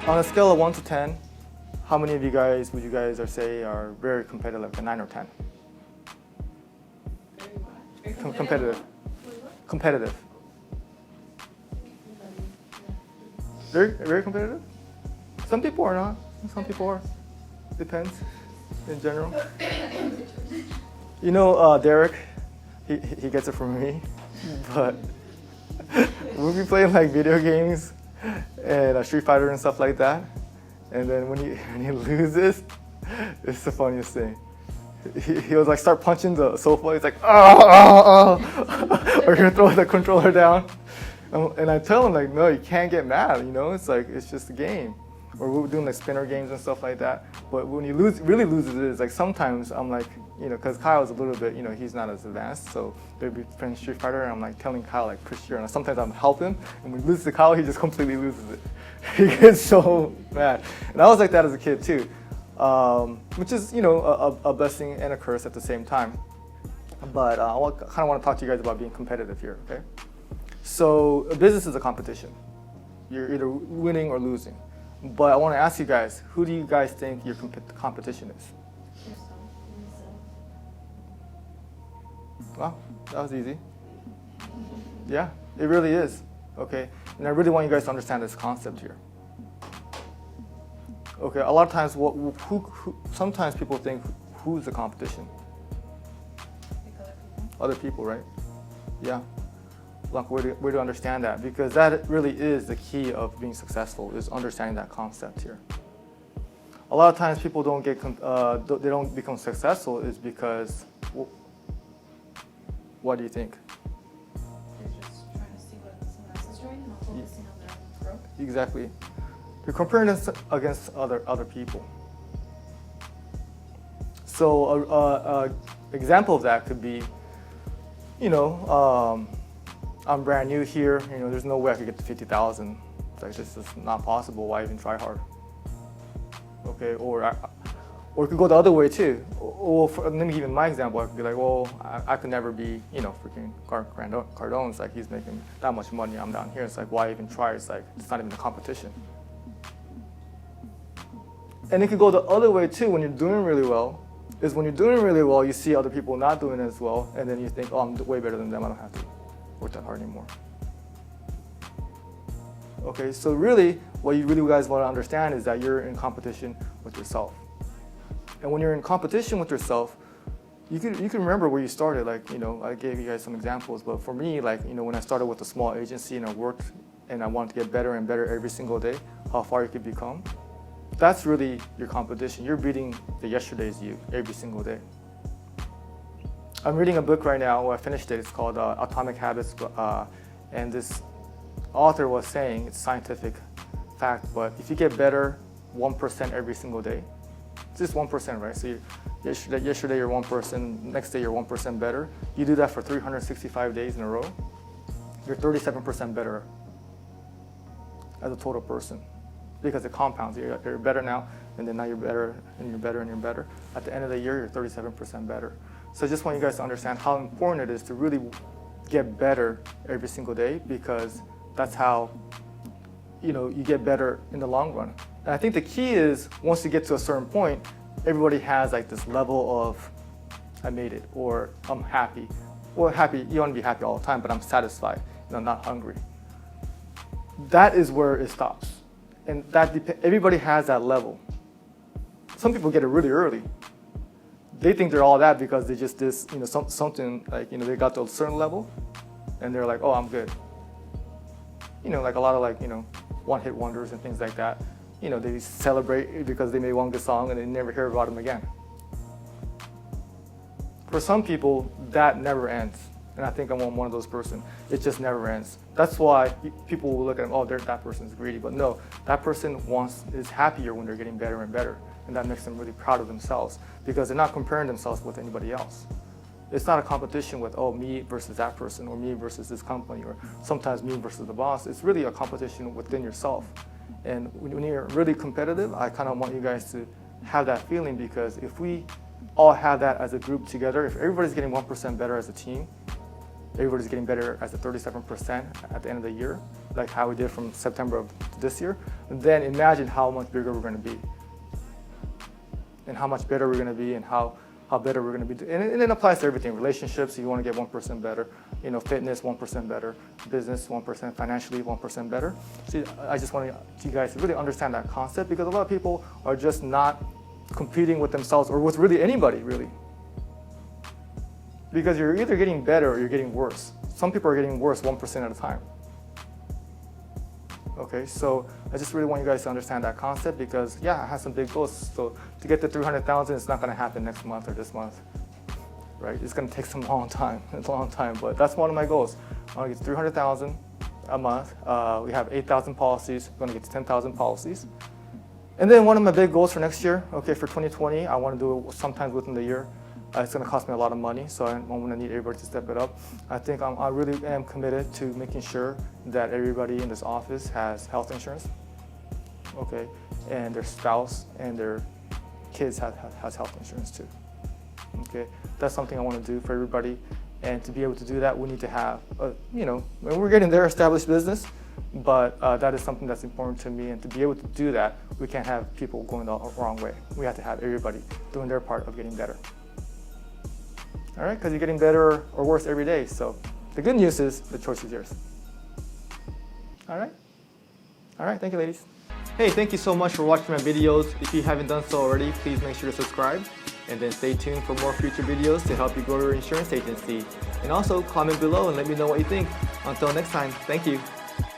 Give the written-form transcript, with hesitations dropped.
On a scale of 1 to 10, how many of you guys would you guys say are very competitive, like a 9 or 10? Competitive. Competitive. Very competitive? Some people are not. Some people are. Depends in general. You know, Derek, he gets it from me, but we'll be playing like video games and Street Fighter and stuff like that. And then when he loses, it's the funniest thing. He was like start punching the sofa. He's like, or he'll throw the controller down. And I tell him like, no, you can't get mad. You know, it's like it's just a game. Or we're doing like spinner games and stuff like that. But when he really loses it, it's like sometimes I'm like, you know, because Kyle's a little bit, you know, he's not as advanced. So they'll be playing Street Fighter, and I'm like telling Kyle like push here, and sometimes I'm helping. And when he loses to Kyle, he just completely loses it. He gets so mad. And I was like that as a kid too, which is, you know, a blessing and a curse at the same time. But I kind of want to talk to you guys about being competitive here, okay? So a business is a competition. You're either winning or losing. But I want to ask you guys, who do you guys think your competition is? Wow, that was easy. Yeah, it really is. Okay, and I really want you guys to understand this concept here. Okay, a lot of times, sometimes people think, who's the competition? Other people, right? Yeah. Like, where to understand that, because that really is the key of being successful, is understanding that concept here. A lot of times people don't they don't become successful is because, what do you think? They're just trying to see what someone else is doing and not focusing on their growth. Exactly. You're comparing this against other people. So example of that could be, you know, I'm brand new here. You know, there's no way I could get to 50,000. Like, this is not possible. Why even try hard? Okay, or it could go the other way too. Or let me give you my example. I could be like, well, I could never be, you know, freaking Cardone's like he's making that much money. I'm down here. It's like, why even try? It's like it's not even a competition. And it could go the other way too. When you're doing really well, is when you're doing really well, you see other people not doing as well, and then you think, oh, I'm way better than them. I don't have to work that hard anymore. Okay, so really, what you really guys want to understand is that you're in competition with yourself. And when you're in competition with yourself, you can remember where you started. Like, you know, I gave you guys some examples, but for me, like, you know, when I started with a small agency and I worked and I wanted to get better and better every single day, how far you could become, that's really your competition. You're beating the yesterday's you every single day. I'm reading a book right now, I finished it, it's called Atomic Habits, and this author was saying, it's scientific fact, but if you get better 1% every single day, just 1%, right? So yesterday you're 1%, next day you're 1% better. You do that for 365 days in a row, you're 37% better as a total person, because it compounds. You're better now, and then now you're better, and you're better, and you're better. At the end of the year, you're 37% better. So I just want you guys to understand how important it is to really get better every single day, because that's how, you know, you get better in the long run. And I think the key is, once you get to a certain point, everybody has like this level of, I made it, or I'm happy. Well, happy, you want to be happy all the time, but I'm satisfied, you know, not hungry. That is where it stops. And everybody has that level. Some people get it really early. They think they're all that because they just did, you know, something like, you know, they got to a certain level and they're like, oh, I'm good. You know, like a lot of like, you know, one-hit wonders and things like that. You know, they celebrate because they made one good song and they never hear about them again. For some people, that never ends. And I think I'm one of those persons. It just never ends. That's why people will look at them, oh, that person's greedy. But no, that person is happier when they're getting better and better. And that makes them really proud of themselves, because they're not comparing themselves with anybody else. It's not a competition with, oh, me versus that person, or me versus this company, or sometimes me versus the boss. It's really a competition within yourself. And when you're really competitive, I kind of want you guys to have that feeling, because if we all have that as a group together, if everybody's getting 1% better as a team, everybody's getting better as a 37% at the end of the year, like how we did from September of this year, then imagine how much bigger we're going to be, and how much better we're going to be, and how better we're going to be. And it applies to everything. Relationships, you want to get 1% better. You know, fitness, 1% better. Business, 1%. Financially, 1% better. See, I just want you guys to really understand that concept, because a lot of people are just not competing with themselves or with really anybody, really. Because you're either getting better or you're getting worse. Some people are getting worse 1% at a time. Okay, so I just really want you guys to understand that concept, because yeah, I have some big goals. So to get to 300,000, it's not going to happen next month or this month, right? It's going to take some long time. It's a long time, but that's one of my goals. I want to get to 300,000 a month. We have 8,000 policies. We're going to get to 10,000 policies. And then one of my big goals for next year, okay, for 2020, I want to do it sometime within the year. It's going to cost me a lot of money, so I'm going to need everybody to step it up. I think I really am committed to making sure that everybody in this office has health insurance, okay, and their spouse and their kids has health insurance too. Okay, that's something I want to do for everybody, and to be able to do that, we need to have, you know, we're getting there, established business, but that is something that's important to me, and to be able to do that, we can't have people going the wrong way. We have to have everybody doing their part of getting better. All right, because you're getting better or worse every day. So the good news is the choice is yours. All right. All right, thank you, ladies. Hey, thank you so much for watching my videos. If you haven't done so already, please make sure to subscribe, and then stay tuned for more future videos to help you grow your insurance agency. And also comment below and let me know what you think. Until next time, thank you.